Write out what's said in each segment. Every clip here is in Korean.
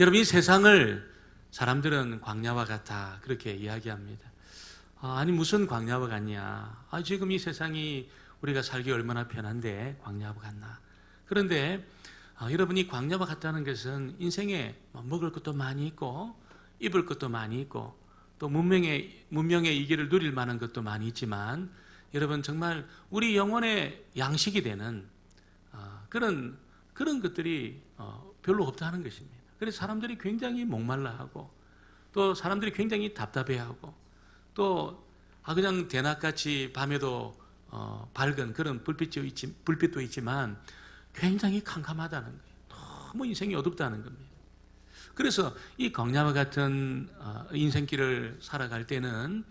여러분, 이 세상을 사람들은 광야와 같다 그렇게 이야기합니다. 아니 무슨 광야와 같냐? 지금 이 세상이 우리가 살기 얼마나 편한데 광야와 같나? 그런데 여러분이 광야와 같다는 것은 인생에 먹을 것도 많이 있고 입을 것도 많이 있고 또 문명의 이 길을 누릴 만한 것도 많이 있지만 여러분 정말 우리 영혼의 양식이 되는 그런 것들이 별로 없다는 것입니다. 그래서 사람들이 굉장히 목말라하고 또 사람들이 굉장히 답답해하고 또 그냥 대낮같이 밤에도 밝은 그런 불빛도 있지만 굉장히 캄캄하다는 거예요. 너무 인생이 어둡다는 겁니다. 그래서 이 광야와 같은 인생길을 살아갈 때는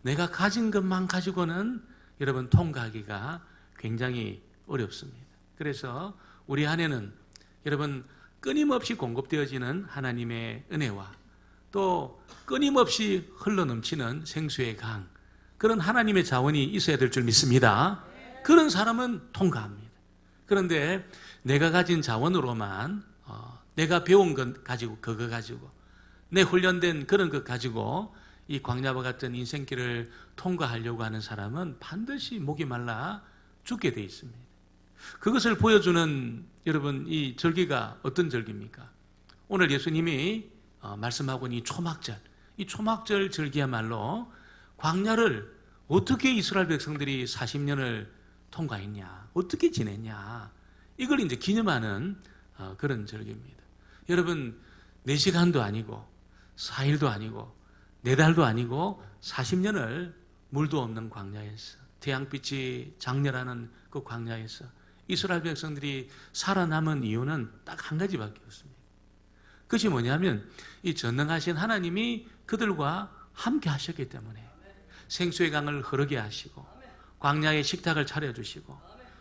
내가 가진 것만 가지고는 여러분 통과하기가 굉장히 어렵습니다. 그래서 우리 안에는 여러분 끊임없이 공급되어지는 하나님의 은혜와 또 끊임없이 흘러넘치는 생수의 강, 그런 하나님의 자원이 있어야 될 줄 믿습니다. 그런 사람은 통과합니다. 그런데 내가 가진 자원으로만 내가 배운 것 가지고 그거 가지고 내 훈련된 그런 것 가지고 이 광야와 같은 인생길을 통과하려고 하는 사람은 반드시 목이 말라 죽게 돼 있습니다. 그것을 보여주는 여러분 이 절기가 어떤 절기입니까? 오늘 예수님이 말씀하고 있는 이 초막절 절기야말로 광야를 어떻게 이스라엘 백성들이 40년을 통과했냐, 어떻게 지냈냐, 이걸 이제 기념하는 그런 절기입니다. 여러분 4시간도 아니고 4일도 아니고 4달도 아니고 40년을 물도 없는 광야에서 태양빛이 장렬하는 그 광야에서 이스라엘 백성들이 살아남은 이유는 딱 한 가지밖에 없습니다. 그것이 뭐냐면 이 전능하신 하나님이 그들과 함께 하셨기 때문에 생수의 강을 흐르게 하시고 광야에 식탁을 차려주시고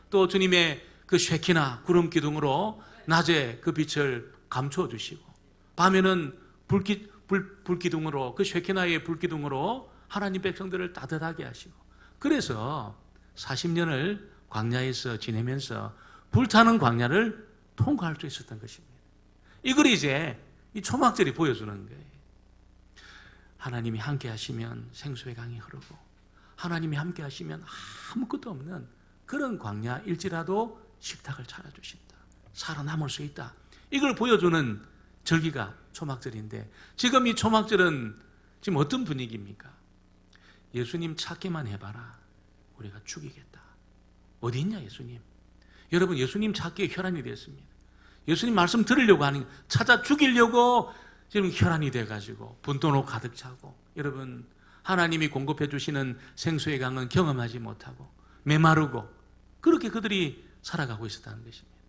또 주님의 그 쉐키나 구름 기둥으로 낮에 그 빛을 감춰 주시고 밤에는 불기둥으로 그 쉐키나의 불기둥으로 하나님 백성들을 따뜻하게 하시고 그래서 40년을 광야에서 지내면서 불타는 광야를 통과할 수 있었던 것입니다. 이걸 이제 이 초막절이 보여주는 거예요. 하나님이 함께 하시면 생수의 강이 흐르고 하나님이 함께 하시면 아무것도 없는 그런 광야일지라도 식탁을 차려주신다. 살아남을 수 있다. 이걸 보여주는 절기가 초막절인데 지금 이 초막절은 지금 어떤 분위기입니까? 예수님 찾기만 해봐라. 우리가 죽이겠다. 어디 있냐 예수님? 여러분 예수님 찾기에 혈안이 됐습니다. 예수님 말씀 들으려고 하는 찾아 죽이려고 지금 혈안이 돼가지고 분노로 가득 차고 여러분 하나님이 공급해 주시는 생수의 강은 경험하지 못하고 메마르고 그렇게 그들이 살아가고 있었다는 것입니다.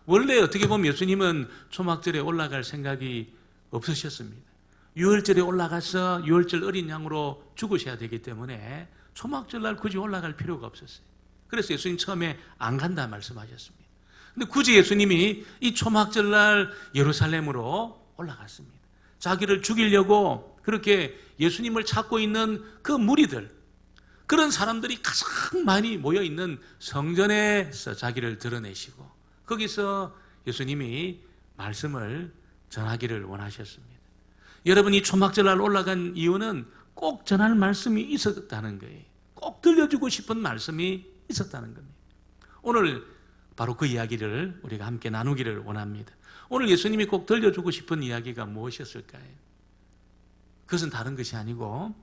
원래 어떻게 보면 예수님은 초막절에 올라갈 생각이 없으셨습니다. 유월절에 올라가서 유월절 어린 양으로 죽으셔야 되기 때문에 초막절날 굳이 올라갈 필요가 없었어요. 그래서 예수님 처음에 안 간다 말씀하셨습니다. 근데 굳이 예수님이 이 초막절날 예루살렘으로 올라갔습니다. 자기를 죽이려고 그렇게 예수님을 찾고 있는 그 무리들, 그런 사람들이 가장 많이 모여있는 성전에서 자기를 드러내시고 거기서 예수님이 말씀을 전하기를 원하셨습니다. 여러분이 초막절날 올라간 이유는 꼭 전할 말씀이 있었다는 거예요. 꼭 들려주고 싶은 말씀이 있었다는 겁니다. 오늘 바로 그 이야기를 우리가 함께 나누기를 원합니다. 오늘 예수님이 꼭 들려주고 싶은 이야기가 무엇이었을까요? 그것은 다른 것이 아니고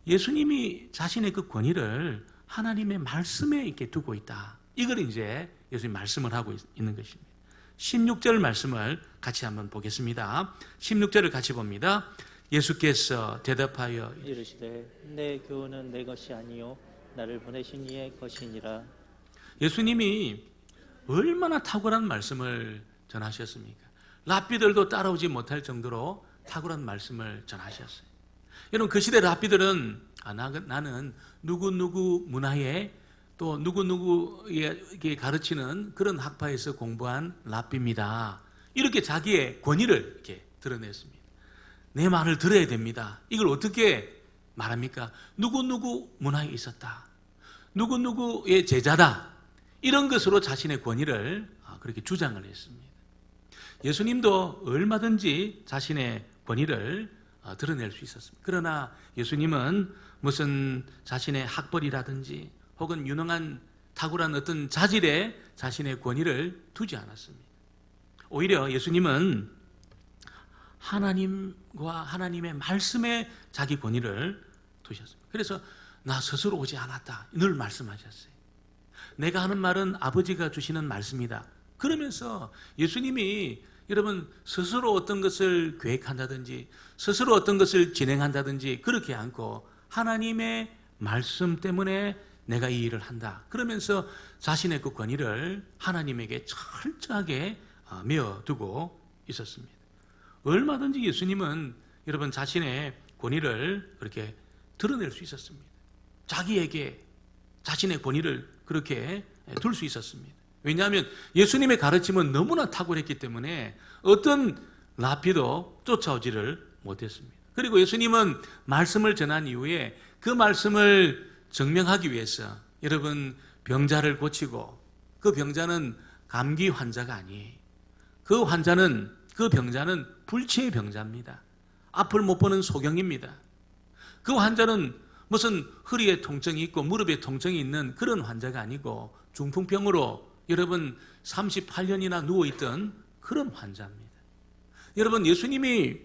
예수님이 자신의 그 권위를 하나님의 말씀에 있게 두고 있다. 이걸 이제 예수님 말씀을 하고 있는 것입니다. 16절 말씀을 같이 한번 보겠습니다. 16절을 같이 봅니다. 예수께서 대답하여 이르시되 내 교훈은 내 것이 아니요 나를 보내신 이의 것이니라. 예수님이 얼마나 탁월한 말씀을 전하셨습니까? 랍비들도 따라오지 못할 정도로 탁월한 말씀을 전하셨어요. 여러분 그 시대 랍비들은 나는 누구누구 문화에 또 누구누구에게 가르치는 그런 학파에서 공부한 랍비입니다. 이렇게 자기의 권위를 이렇게 드러냈습니다. 내 말을 들어야 됩니다. 이걸 어떻게 말합니까? 누구누구 문화에 있었다. 누구누구의 제자다. 이런 것으로 자신의 권위를 그렇게 주장을 했습니다. 예수님도 얼마든지 자신의 권위를 드러낼 수 있었습니다. 그러나 예수님은 무슨 자신의 학벌이라든지 혹은 유능한 탁월한 어떤 자질에 자신의 권위를 두지 않았습니다. 오히려 예수님은 하나님과 하나님의 말씀에 자기 권위를 두셨습니다. 그래서 나 스스로 오지 않았다 늘 말씀하셨어요. 내가 하는 말은 아버지가 주시는 말씀이다. 그러면서 예수님이 여러분 스스로 어떤 것을 계획한다든지 스스로 어떤 것을 진행한다든지 그렇게 않고 하나님의 말씀 때문에 내가 이 일을 한다. 그러면서 자신의 그 권위를 하나님에게 철저하게 메어두고 있었습니다. 얼마든지 예수님은 여러분 자신의 권위를 그렇게 드러낼 수 있었습니다. 자기에게 자신의 권위를 그렇게 둘 수 있었습니다. 왜냐하면 예수님의 가르침은 너무나 탁월했기 때문에 어떤 라피도 쫓아오지를 못했습니다. 그리고 예수님은 말씀을 전한 이후에 그 말씀을 증명하기 위해서 여러분 병자를 고치고 그 병자는 감기 환자가 아니에요. 그 병자는 불치의 병자입니다. 앞을 못 보는 소경입니다. 그 환자는 무슨 허리에 통증이 있고 무릎에 통증이 있는 그런 환자가 아니고 중풍병으로 여러분 38년이나 누워있던 그런 환자입니다. 여러분 예수님이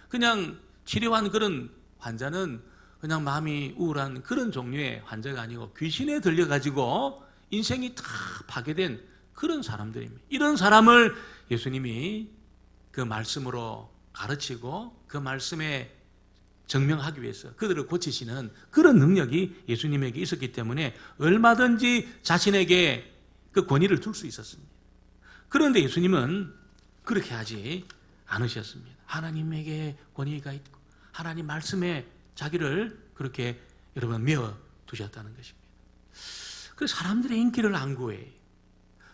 그냥 치료한 그런 환자는 그냥 마음이 우울한 그런 종류의 환자가 아니고 귀신에 들려가지고 인생이 다 파괴된 그런 사람들입니다. 이런 사람을 예수님이 그 말씀으로 가르치고 그 말씀에 증명하기 위해서 그들을 고치시는 그런 능력이 예수님에게 있었기 때문에 얼마든지 자신에게 그 권위를 둘 수 있었습니다. 그런데 예수님은 그렇게 하지 않으셨습니다. 하나님에게 권위가 있고 하나님 말씀에 자기를 그렇게 여러분 메어 두셨다는 것입니다. 그래서 사람들의 인기를 안 구해요.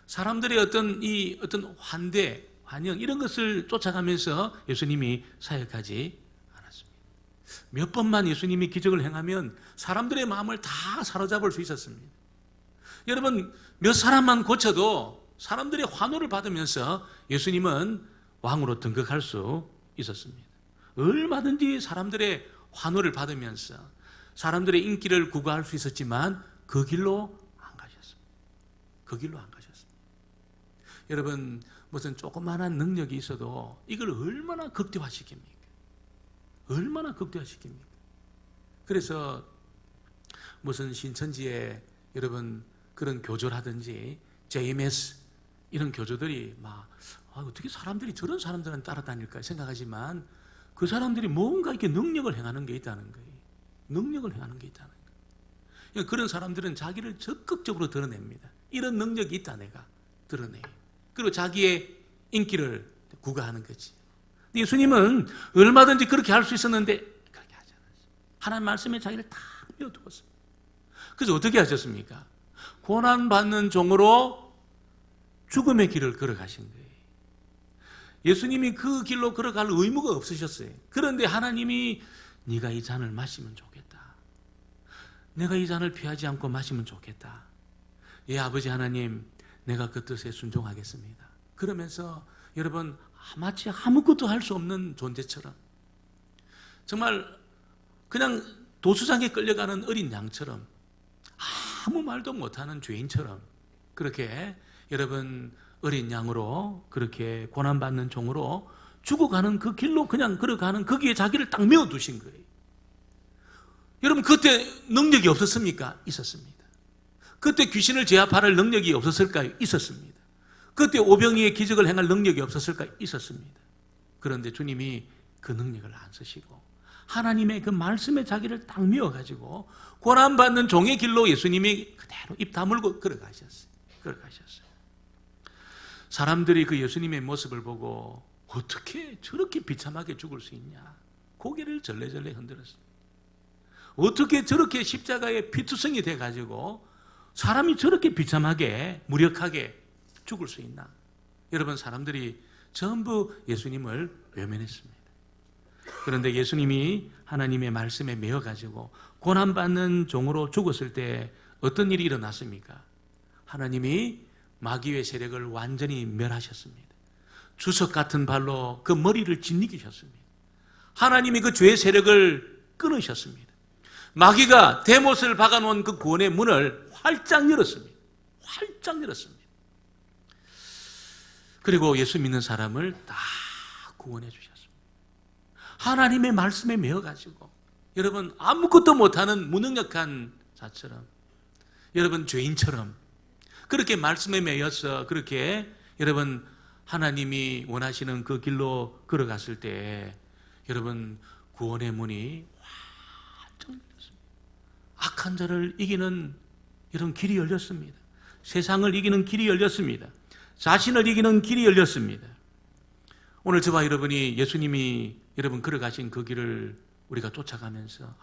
사람들의 어떤 환대, 환영 이런 것을 쫓아가면서 예수님이 사역하지 않았습니다. 몇 번만 예수님이 기적을 행하면 사람들의 마음을 다 사로잡을 수 있었습니다. 여러분 몇 사람만 고쳐도 사람들의 환호를 받으면서 예수님은 왕으로 등극할 수 있었습니다. 얼마든지 사람들의 환호를 받으면서 사람들의 인기를 구가할 수 있었지만 그 길로 안 가셨습니다. 그 길로 안 가셨습니다. 여러분 무슨 조그마한 능력이 있어도 이걸 얼마나 극대화시킵니까? 얼마나 극대화시킵니까? 그래서 무슨 신천지에 여러분 그런 교조라든지 JMS 이런 교조들이 막 어떻게 사람들이 저런 사람들은 따라다닐까 생각하지만 그 사람들이 뭔가 이렇게 능력을 행하는 게 있다는 거예요. 능력을 행하는 게 있다는 거예요. 그런 사람들은 자기를 적극적으로 드러냅니다. 이런 능력이 있다 내가 드러내요. 그리고 자기의 인기를 구가하는 거지. 예수님은 얼마든지 그렇게 할 수 있었는데 그렇게 하지 않았어요. 하나님 말씀에 자기를 다 메어두었습니다. 그래서 어떻게 하셨습니까? 고난받는 종으로 죽음의 길을 걸어가신 거예요. 예수님이 그 길로 걸어갈 의무가 없으셨어요. 그런데 하나님이 네가 이 잔을 마시면 좋겠다. 내가 이 잔을 피하지 않고 마시면 좋겠다. 예, 아버지 하나님, 내가 그 뜻에 순종하겠습니다. 그러면서 여러분 마치 아무것도 할 수 없는 존재처럼 정말 그냥 도수장에 끌려가는 어린 양처럼 아무 말도 못하는 죄인처럼 그렇게 여러분 어린 양으로 그렇게 고난받는 종으로 죽어가는 그 길로 그냥 걸어가는 거기에 자기를 딱 메어두신 거예요. 여러분 그때 능력이 없었습니까? 있었습니다. 그때 귀신을 제압할 능력이 없었을까요? 있었습니다. 그때 오병이의 기적을 행할 능력이 없었을까요? 있었습니다. 그런데 주님이 그 능력을 안 쓰시고 하나님의 그 말씀에 자기를 딱 메어가지고 고난받는 종의 길로 예수님이 그대로 입 다물고 걸어가셨어요. 사람들이 그 예수님의 모습을 보고 어떻게 저렇게 비참하게 죽을 수 있냐 고개를 절레절레 흔들었습니다. 어떻게 저렇게 십자가에 피투성이 돼가지고 사람이 저렇게 비참하게 무력하게 죽을 수 있나? 여러분 사람들이 전부 예수님을 외면했습니다. 그런데 예수님이 하나님의 말씀에 매어가지고 고난받는 종으로 죽었을 때 어떤 일이 일어났습니까? 하나님이 마귀의 세력을 완전히 멸하셨습니다. 주석 같은 발로 그 머리를 짓이기셨습니다. 하나님이 그 죄의 세력을 끊으셨습니다. 마귀가 데못을 박아놓은 그 구원의 문을 활짝 열었습니다. 활짝 열었습니다. 그리고 예수 믿는 사람을 다 구원해 주셨습니다. 하나님의 말씀에 매어가지고 여러분 아무것도 못하는 무능력한 자처럼 여러분 죄인처럼 그렇게 말씀에 매여서 그렇게 여러분 하나님이 원하시는 그 길로 걸어갔을 때 여러분 구원의 문이 활짝 열렸습니다. 악한 자를 이기는 이런 길이 열렸습니다. 세상을 이기는 길이 열렸습니다. 자신을 이기는 길이 열렸습니다. 오늘 저와 여러분이 예수님이 여러분 걸어가신 그 길을 우리가 쫓아가면서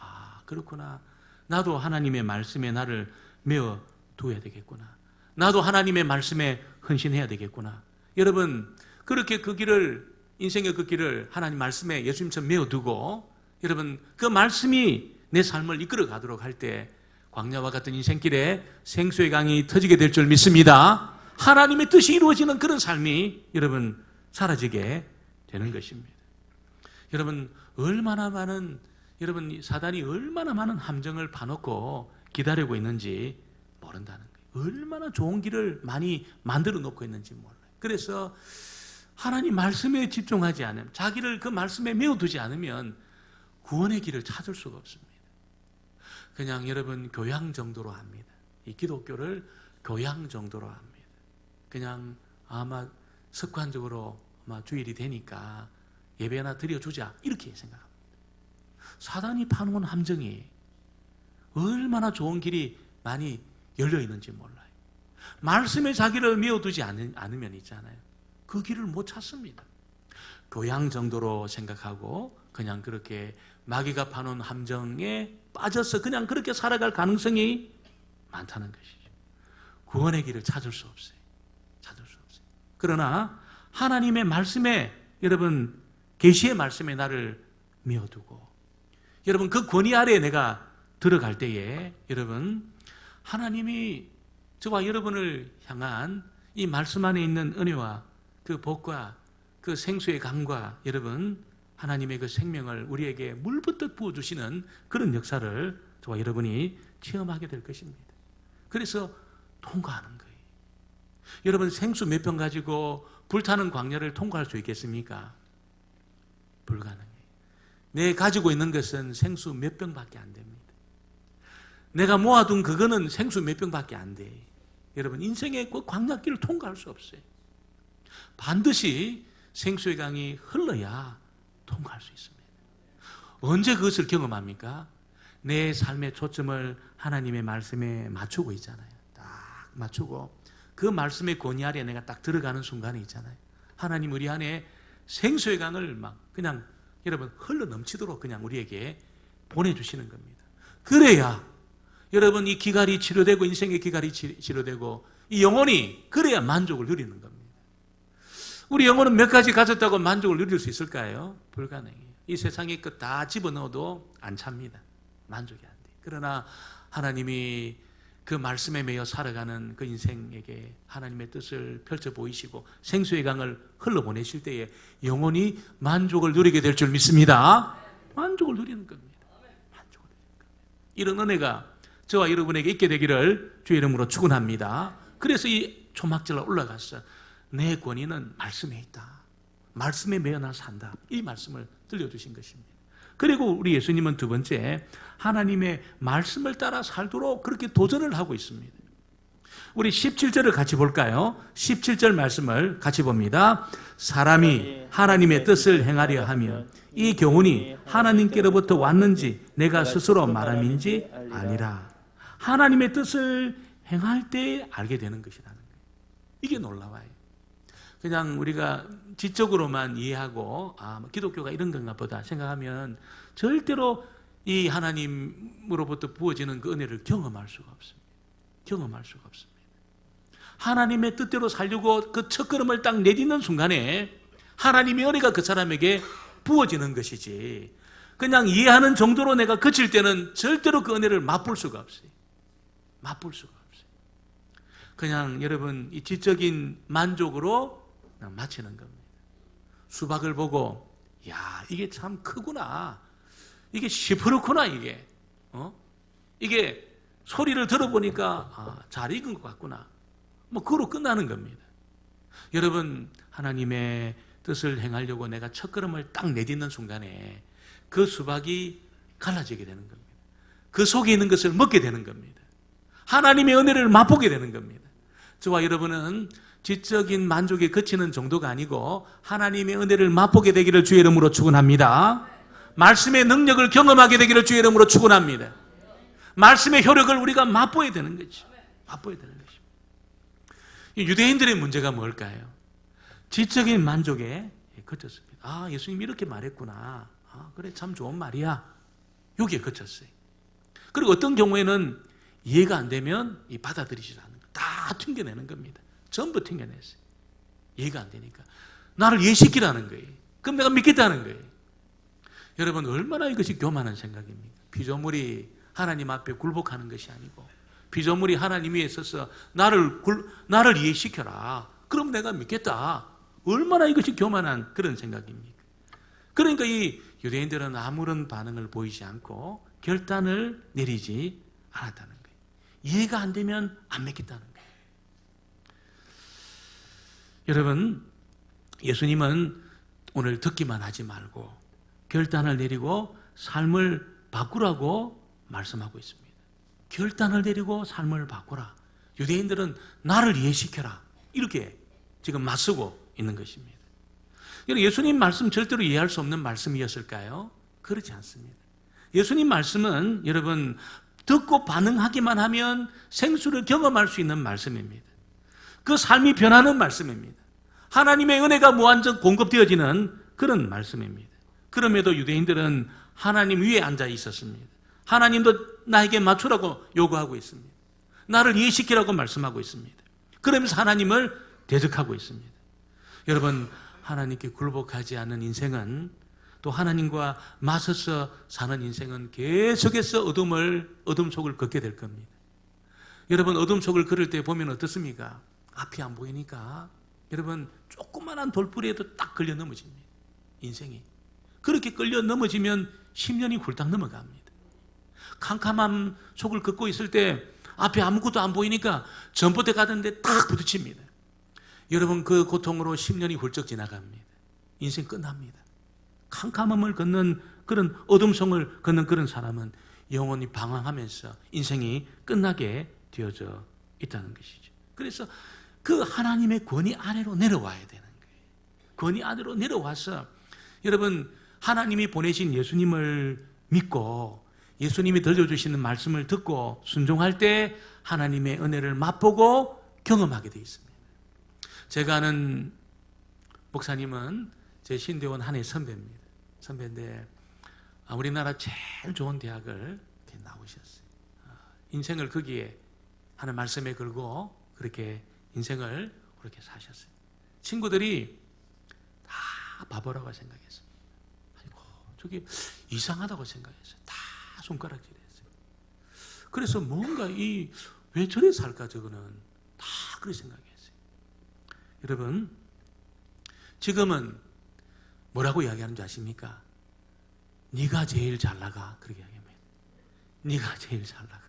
그렇구나. 나도 하나님의 말씀에 나를 메어 둬야 되겠구나. 나도 하나님의 말씀에 헌신해야 되겠구나. 여러분 그렇게 그 길을 인생의 그 길을 하나님 말씀에 예수님처럼 메어 두고 여러분 그 말씀이 내 삶을 이끌어 가도록 할 때 광야와 같은 인생길에 생수의 강이 터지게 될 줄 믿습니다. 하나님의 뜻이 이루어지는 그런 삶이 여러분 사라지게 되는 것입니다. 여러분 얼마나 많은 여러분 사단이 얼마나 많은 함정을 파놓고 기다리고 있는지 모른다는 거예요. 얼마나 좋은 길을 많이 만들어 놓고 있는지 몰라요. 그래서 하나님 말씀에 집중하지 않으면 자기를 그 말씀에 메어두지 않으면 구원의 길을 찾을 수가 없습니다. 그냥 여러분 교양 정도로 합니다. 이 기독교를 교양 정도로 합니다. 그냥 아마 습관적으로 아마 주일이 되니까 예배나 드려주자 이렇게 생각합니다. 사단이 파놓은 함정이 얼마나 좋은 길이 많이 열려 있는지 몰라요. 말씀에 자기를 메어두지 않으면 있잖아요. 그 길을 못 찾습니다. 교양 정도로 생각하고 그냥 그렇게 마귀가 파놓은 함정에 빠져서 그냥 그렇게 살아갈 가능성이 많다는 것이죠. 구원의 길을 찾을 수 없어요. 찾을 수 없어요. 그러나 하나님의 말씀에 여러분 계시의 말씀에 나를 메어두고 여러분 그 권위 아래에 내가 들어갈 때에 여러분 하나님이 저와 여러분을 향한 이 말씀 안에 있는 은혜와 그 복과 그 생수의 강과 여러분 하나님의 그 생명을 우리에게 물붓듯 부어주시는 그런 역사를 저와 여러분이 체험하게 될 것입니다. 그래서 통과하는 거예요. 여러분 생수 몇 병 가지고 불타는 광야를 통과할 수 있겠습니까? 불가능해요. 내 가지고 있는 것은 생수 몇 병밖에 안 됩니다. 내가 모아둔 그거는 생수 몇 병밖에 안 돼. 여러분 인생의 그 광야길을 통과할 수 없어요. 반드시 생수의 강이 흘러야 통과할 수 있습니다. 언제 그것을 경험합니까? 내 삶의 초점을 하나님의 말씀에 맞추고 있잖아요. 딱 맞추고 그 말씀의 권위 아래 내가 딱 들어가는 순간에 있잖아요. 하나님 우리 안에 생수의 강을 막 그냥 여러분 흘러 넘치도록 그냥 우리에게 보내주시는 겁니다. 그래야 여러분 이 기갈이 치료되고 인생의 기갈이 치료되고 이 영혼이 그래야 만족을 누리는 겁니다. 우리 영혼은 몇 가지 가졌다고 만족을 누릴 수 있을까요? 불가능해요. 이 세상의 것 다 집어넣어도 안 찹니다. 만족이 안 돼요. 그러나 하나님이 그 말씀에 매여 살아가는 그 인생에게 하나님의 뜻을 펼쳐 보이시고 생수의 강을 흘러보내실 때에 영혼이 만족을 누리게 될 줄 믿습니다. 만족을 누리는 겁니다. 만족을 누리는 겁니다. 이런 은혜가 저와 여러분에게 있게 되기를 주의 이름으로 축원합니다. 그래서 이 초막절로 올라가서 내 권위는 말씀에 있다. 말씀에 매여 나 산다. 이 말씀을 들려주신 것입니다. 그리고 우리 예수님은 두 번째 하나님의 말씀을 따라 살도록 그렇게 도전을 하고 있습니다. 우리 17절을 같이 볼까요? 17절 말씀을 같이 봅니다. 사람이 하나님의 뜻을 행하려 하면 이 교훈이 하나님께로부터 왔는지 내가 스스로 말함인지 아니라 하나님의 뜻을 행할 때 알게 되는 것이라는 거예요. 이게 놀라워요. 그냥 우리가 지적으로만 이해하고 기독교가 이런 건가 보다 생각하면 절대로 이 하나님으로부터 부어지는 그 은혜를 경험할 수가 없습니다. 경험할 수가 없습니다. 하나님의 뜻대로 살려고 그 첫걸음을 딱 내딛는 순간에 하나님의 은혜가 그 사람에게 부어지는 것이지 그냥 이해하는 정도로 내가 그칠 때는 절대로 그 은혜를 맛볼 수가 없어요. 맛볼 수가 없어요. 그냥 여러분 이 지적인 만족으로 마치는 겁니다. 수박을 보고 야, 이게 참 크구나. 이게 시퍼렇구나 이게. 이게 소리를 들어보니까 잘 익은 것 같구나. 뭐 그로 끝나는 겁니다. 여러분, 하나님의 뜻을 행하려고 내가 첫걸음을 딱 내딛는 순간에 그 수박이 갈라지게 되는 겁니다. 그 속에 있는 것을 먹게 되는 겁니다. 하나님의 은혜를 맛보게 되는 겁니다. 저와 여러분은 지적인 만족에 그치는 정도가 아니고 하나님의 은혜를 맛보게 되기를 주의 이름으로 축원합니다. 말씀의 능력을 경험하게 되기를 주의 이름으로 축원합니다. 말씀의 효력을 우리가 맛보야 되는 거죠. 맛보야 되는 것입니다. 유대인들의 문제가 뭘까요? 지적인 만족에 그쳤습니다. 예수님이 이렇게 말했구나. 그래, 참 좋은 말이야. 여기에 그쳤어요. 그리고 어떤 경우에는 이해가 안 되면 받아들이지 않는 거. 다 튕겨내는 겁니다. 전부 튕겨냈어요. 이해가 안 되니까. 나를 이해시키라는 거예요. 그럼 내가 믿겠다는 거예요. 여러분, 얼마나 이것이 교만한 생각입니까? 피조물이 하나님 앞에 굴복하는 것이 아니고 피조물이 하나님 위에 서서 나를 이해시켜라. 그럼 내가 믿겠다. 얼마나 이것이 교만한 그런 생각입니까? 그러니까 이 유대인들은 아무런 반응을 보이지 않고 결단을 내리지 않았다는 거예요. 이해가 안 되면 안 믿겠다는 거예요. 여러분, 예수님은 오늘 듣기만 하지 말고 결단을 내리고 삶을 바꾸라고 말씀하고 있습니다. 결단을 내리고 삶을 바꾸라. 유대인들은 나를 이해시켜라. 이렇게 지금 맞서고 있는 것입니다. 예수님 말씀 절대로 이해할 수 없는 말씀이었을까요? 그렇지 않습니다. 예수님 말씀은 여러분 듣고 반응하기만 하면 생수를 경험할 수 있는 말씀입니다. 그 삶이 변하는 말씀입니다. 하나님의 은혜가 무한정 공급되어지는 그런 말씀입니다. 그럼에도 유대인들은 하나님 위에 앉아 있었습니다. 하나님도 나에게 맞추라고 요구하고 있습니다. 나를 이해시키라고 말씀하고 있습니다. 그러면서 하나님을 대적하고 있습니다. 여러분, 하나님께 굴복하지 않는 인생은 또 하나님과 맞서서 사는 인생은 계속해서 어둠 속을 걷게 될 겁니다. 여러분, 어둠 속을 걸을 때 보면 어떻습니까? 앞이 안 보이니까 여러분 조그만한 돌부리에도 딱 걸려 넘어집니다. 인생이. 그렇게 끌려 넘어지면 10년이 훌딱 넘어갑니다. 캄캄한 속을 걷고 있을 때 앞에 아무것도 안 보이니까 전봇대 가던데 딱 부딪힙니다. 여러분, 그 고통으로 10년이 훌쩍 지나갑니다. 인생 끝납니다. 캄캄함을 걷는 그런 어둠 속을 걷는 그런 사람은 영원히 방황하면서 인생이 끝나게 되어져 있다는 것이죠. 그래서 그 하나님의 권위 아래로 내려와야 되는 거예요. 권위 아래로 내려와서 여러분, 하나님이 보내신 예수님을 믿고 예수님이 들려주시는 말씀을 듣고 순종할 때 하나님의 은혜를 맛보고 경험하게 되어 있습니다. 제가 아는 목사님은 제 신대원 한해 선배입니다. 선배인데 우리나라 제일 좋은 대학을 이렇게 나오셨어요. 인생을 거기에 하는 말씀에 걸고 그렇게 인생을 그렇게 사셨어요. 친구들이 다 바보라고 생각했어요. 아이고, 저게 이상하다고 생각했어요. 다 손가락질했어요. 그래서 뭔가 왜 저래 살까 저거는 다 그렇게 생각했어요. 여러분, 지금은 뭐라고 이야기하는지 아십니까? 네가 제일 잘 나가 그렇게 이야기합니다. 네가 제일 잘 나가.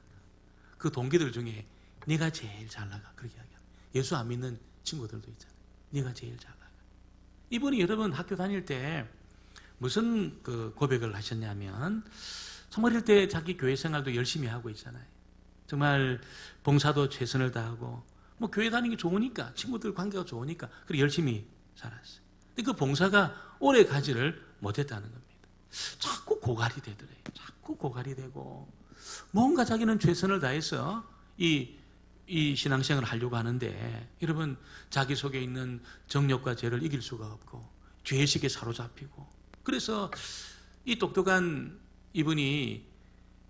그 동기들 중에 네가 제일 잘 나가 그렇게 이야기합니다. 예수 안 믿는 친구들도 있잖아요. 네가 제일 잘 나가. 이분이 여러분 학교 다닐 때 무슨 그 고백을 하셨냐면 정말 이럴 때 자기 교회 생활도 열심히 하고 있잖아요. 정말 봉사도 최선을 다하고 뭐 교회 다니는 게 좋으니까 친구들 관계가 좋으니까 그렇게 열심히 살았어요. 근데 그 봉사가 오래 가지를 못했다는 겁니다. 자꾸 고갈이 되더래요. 자꾸 고갈이 되고 뭔가 자기는 최선을 다해서 이 신앙생활을 하려고 하는데 여러분 자기 속에 있는 정욕과 죄를 이길 수가 없고 죄의식에 사로잡히고 그래서 이 똑똑한 이분이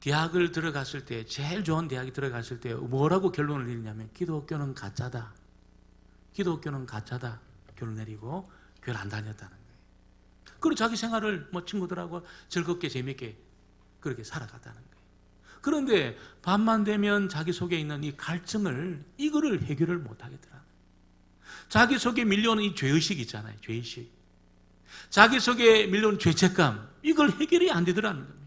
대학을 들어갔을 때 제일 좋은 대학에 들어갔을 때 뭐라고 결론을 내리냐면 기독교는 가짜다. 기독교는 가짜다. 결론 내리고 교회를 안 다녔다는 거예요. 그리고 자기 생활을 뭐 친구들하고 즐겁게 재밌게 그렇게 살아갔다는 거예요. 그런데 밤만 되면 자기 속에 있는 이 갈증을 이거를 해결을 못 하겠더라고요. 자기 속에 밀려오는 이 죄의식 있잖아요. 죄의식. 자기 속에 밀려온 죄책감, 이걸 해결이 안 되더라는 겁니다.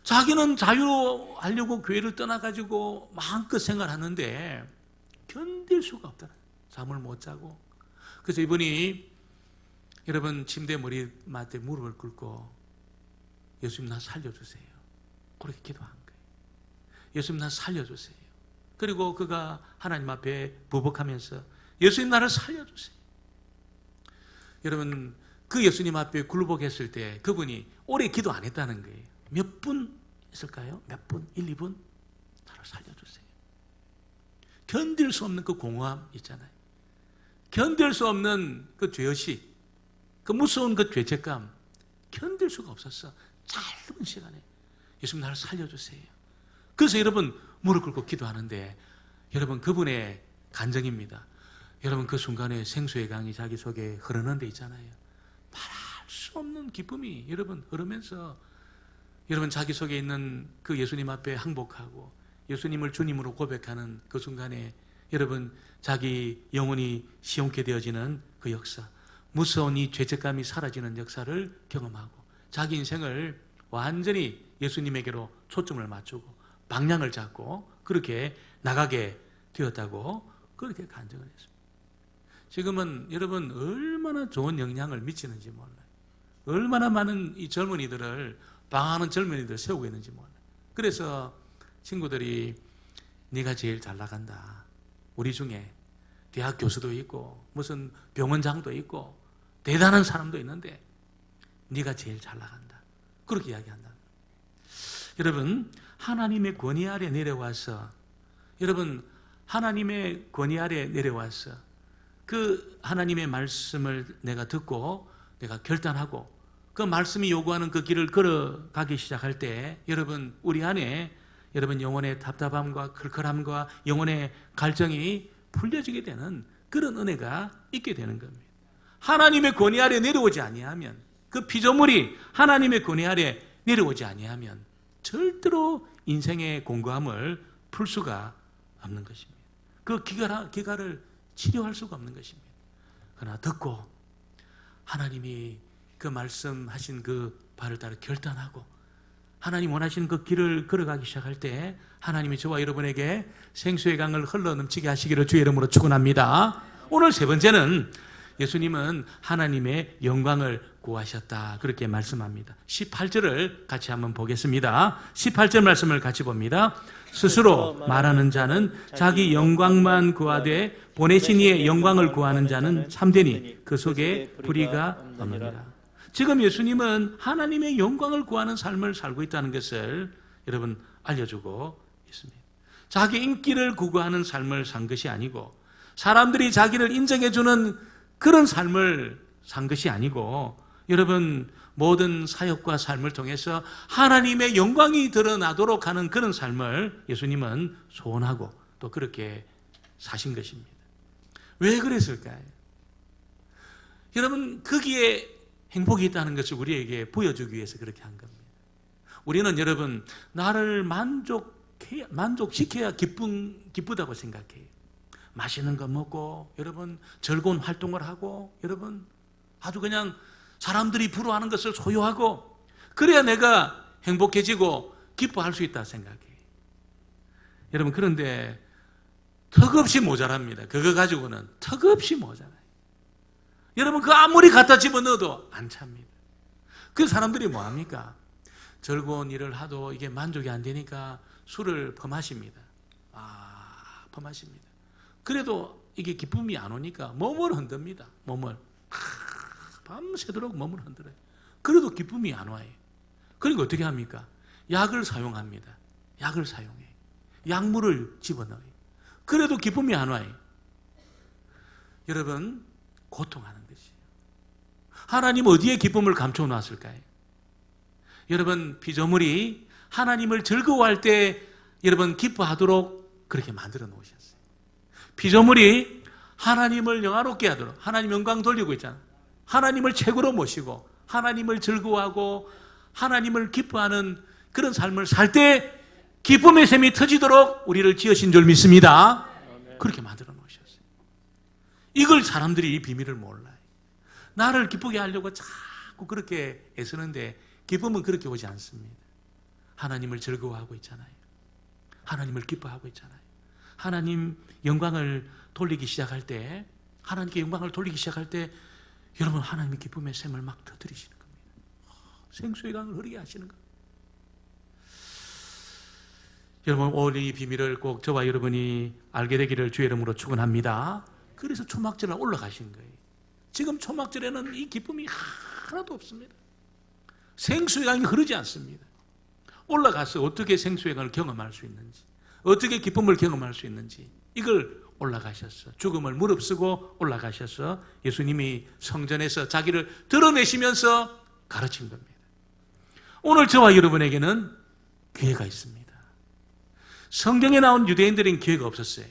자기는 자유하려고 교회를 떠나가지고 마음껏 생활하는데 견딜 수가 없더라. 잠을 못 자고. 그래서 이분이 여러분 침대 머리맡에 무릎을 꿇고 예수님 나 살려주세요. 그렇게 기도한 거예요. 예수님 나 살려주세요. 그리고 그가 하나님 앞에 부복하면서 예수님 나를 살려주세요. 여러분 그 예수님 앞에 굴복했을 때 그분이 오래 기도 안 했다는 거예요. 몇 분 있을까요? 몇 분? 1, 2분? 나를 살려주세요. 견딜 수 없는 그 공허함 있잖아요. 견딜 수 없는 그 죄의식, 그 무서운 그 죄책감 견딜 수가 없었어. 짧은 시간에 예수님 나를 살려주세요. 그래서 여러분 무릎 꿇고 기도하는데 여러분 그분의 간증입니다. 여러분 그 순간에 생수의 강이 자기 속에 흐르는 데 있잖아요. 말할 수 없는 기쁨이 여러분 흐르면서 여러분 자기 속에 있는 그 예수님 앞에 항복하고 예수님을 주님으로 고백하는 그 순간에 여러분 자기 영혼이 시원케 되어지는 그 역사, 무서운 이 죄책감이 사라지는 역사를 경험하고 자기 인생을 완전히 예수님에게로 초점을 맞추고 방향을 잡고 그렇게 나가게 되었다고 그렇게 간증을 했습니다. 지금은 여러분 얼마나 좋은 영향을 미치는지 몰라요. 얼마나 많은 이 젊은이들을 방황하는 젊은이들을 세우고 있는지 몰라요. 그래서 친구들이 네가 제일 잘 나간다. 우리 중에 대학 교수도 있고 무슨 병원장도 있고 대단한 사람도 있는데 네가 제일 잘 나간다. 그렇게 이야기한다. 여러분 하나님의 권위 아래 내려와서 여러분 하나님의 권위 아래 내려와서 그 하나님의 말씀을 내가 듣고 내가 결단하고 그 말씀이 요구하는 그 길을 걸어가기 시작할 때 여러분 우리 안에 여러분 영혼의 답답함과 클클함과 영혼의 갈증이 풀려지게 되는 그런 은혜가 있게 되는 겁니다. 하나님의 권위 아래 내려오지 아니하면 그 피조물이 하나님의 권위 아래 내려오지 아니하면 절대로 인생의 공고함을 풀 수가 없는 것입니다. 그 기갈을 치료할 수가 없는 것입니다. 그러나 듣고 하나님이 그 말씀하신 그 바를 따라 결단하고 하나님 원하시는 그 길을 걸어가기 시작할 때 하나님이 저와 여러분에게 생수의 강을 흘러넘치게 하시기를 주의 이름으로 축원합니다. 오늘 세 번째는 예수님은 하나님의 영광을 구하셨다 그렇게 말씀합니다. 18절을 같이 한번 보겠습니다. 18절 말씀을 같이 봅니다. 스스로 말하는 자는 자기 영광만 구하되 보내신 이의 영광을 구하는 자는 참되니 그 속에 불의가 없느니라. 지금 예수님은 하나님의 영광을 구하는 삶을 살고 있다는 것을 여러분 알려주고 있습니다. 자기 인기를 구하는 삶을 산 것이 아니고 사람들이 자기를 인정해주는 그런 삶을 산 것이 아니고 여러분 모든 사역과 삶을 통해서 하나님의 영광이 드러나도록 하는 그런 삶을 예수님은 소원하고 또 그렇게 사신 것입니다. 왜 그랬을까요? 여러분 거기에 행복이 있다는 것을 우리에게 보여주기 위해서 그렇게 한 겁니다. 우리는 여러분 나를 만족시켜야 기쁘다고 생각해요. 맛있는 거 먹고 여러분 즐거운 활동을 하고 여러분 아주 그냥 사람들이 부러워하는 것을 소유하고 그래야 내가 행복해지고 기뻐할 수 있다 생각해요. 여러분 그런데 턱없이 모자랍니다. 그거 가지고는 턱없이 모자라요. 여러분 그 아무리 갖다 집어넣어도 안 찹니다. 그 사람들이 뭐합니까? 즐거운 일을 하도 이게 만족이 안 되니까 술을 범하십니다. 범하십니다. 그래도 이게 기쁨이 안 오니까 몸을 흔듭니다. 몸을 밤새도록 몸을 흔들어요. 그래도 기쁨이 안 와요. 그러니까 어떻게 합니까? 약을 사용합니다. 약을 사용해요. 약물을 집어넣어요. 그래도 기쁨이 안 와요. 여러분 고통하는 것이에요. 하나님 어디에 기쁨을 감춰 놨을까요? 여러분 피조물이 하나님을 즐거워할 때 여러분 기뻐하도록 그렇게 만들어 놓으셨어요. 피조물이 하나님을 영화롭게 하도록 하나님 영광 돌리고 있잖아요. 하나님을 최고로 모시고 하나님을 즐거워하고 하나님을 기뻐하는 그런 삶을 살 때 기쁨의 샘이 터지도록 우리를 지으신 줄 믿습니다. 그렇게 만들어 놓으셨어요. 이걸 사람들이 이 비밀을 몰라요. 나를 기쁘게 하려고 자꾸 그렇게 애쓰는데 기쁨은 그렇게 오지 않습니다. 하나님을 즐거워하고 있잖아요. 하나님을 기뻐하고 있잖아요. 하나님 영광을 돌리기 시작할 때, 하나님께 영광을 돌리기 시작할 때 여러분 하나님의 기쁨의 샘을 막 터뜨리시는 겁니다. 생수의 강을 흐르게 하시는 겁니다. 여러분 오늘 이 비밀을 꼭 저와 여러분이 알게 되기를 주의 이름으로 축원합니다. 그래서 초막절에 올라가신 거예요. 지금 초막절에는 이 기쁨이 하나도 없습니다. 생수의 강이 흐르지 않습니다. 올라가서 어떻게 생수의 강을 경험할 수 있는지, 어떻게 기쁨을 경험할 수 있는지 이걸 올라가셨어. 죽음을 무릅쓰고 올라가셔서 예수님이 성전에서 자기를 드러내시면서 가르친 겁니다. 오늘 저와 여러분에게는 기회가 있습니다. 성경에 나온 유대인들은 기회가 없었어요.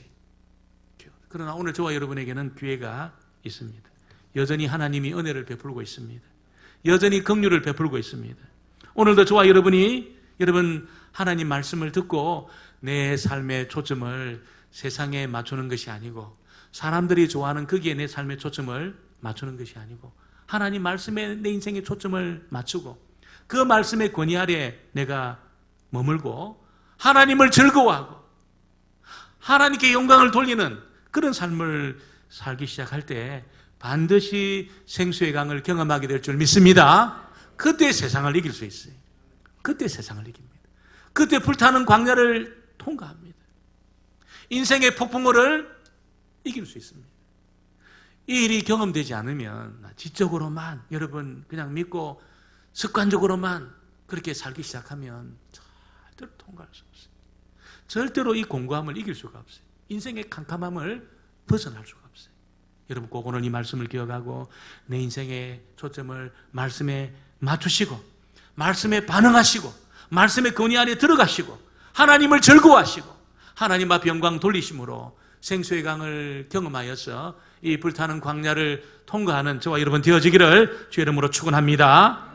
그러나 오늘 저와 여러분에게는 기회가 있습니다. 여전히 하나님이 은혜를 베풀고 있습니다. 여전히 긍휼을 베풀고 있습니다. 오늘도 저와 여러분이 여러분 하나님 말씀을 듣고 내 삶의 초점을 세상에 맞추는 것이 아니고 사람들이 좋아하는 거기에 내 삶의 초점을 맞추는 것이 아니고 하나님 말씀에 내 인생의 초점을 맞추고 그 말씀의 권위 아래 내가 머물고 하나님을 즐거워하고 하나님께 영광을 돌리는 그런 삶을 살기 시작할 때 반드시 생수의 강을 경험하게 될 줄 믿습니다. 그때 세상을 이길 수 있어요. 그때 세상을 이깁니다. 그때 불타는 광야를 통과합니다. 인생의 폭풍우를 이길 수 있습니다. 이 일이 경험되지 않으면 지적으로만 여러분 그냥 믿고 습관적으로만 그렇게 살기 시작하면 절대로 통과할 수 없어요. 절대로 이 공고함을 이길 수가 없어요. 인생의 캄캄함을 벗어날 수가 없어요. 여러분 꼭 오늘 이 말씀을 기억하고 내 인생의 초점을 말씀에 맞추시고 말씀에 반응하시고 말씀의 권위 안에 들어가시고 하나님을 즐거워하시고 하나님 앞 영광 돌리심으로 생수의 강을 경험하여서 이 불타는 광야를 통과하는 저와 여러분 되어지기를 주의 이름으로 축원합니다.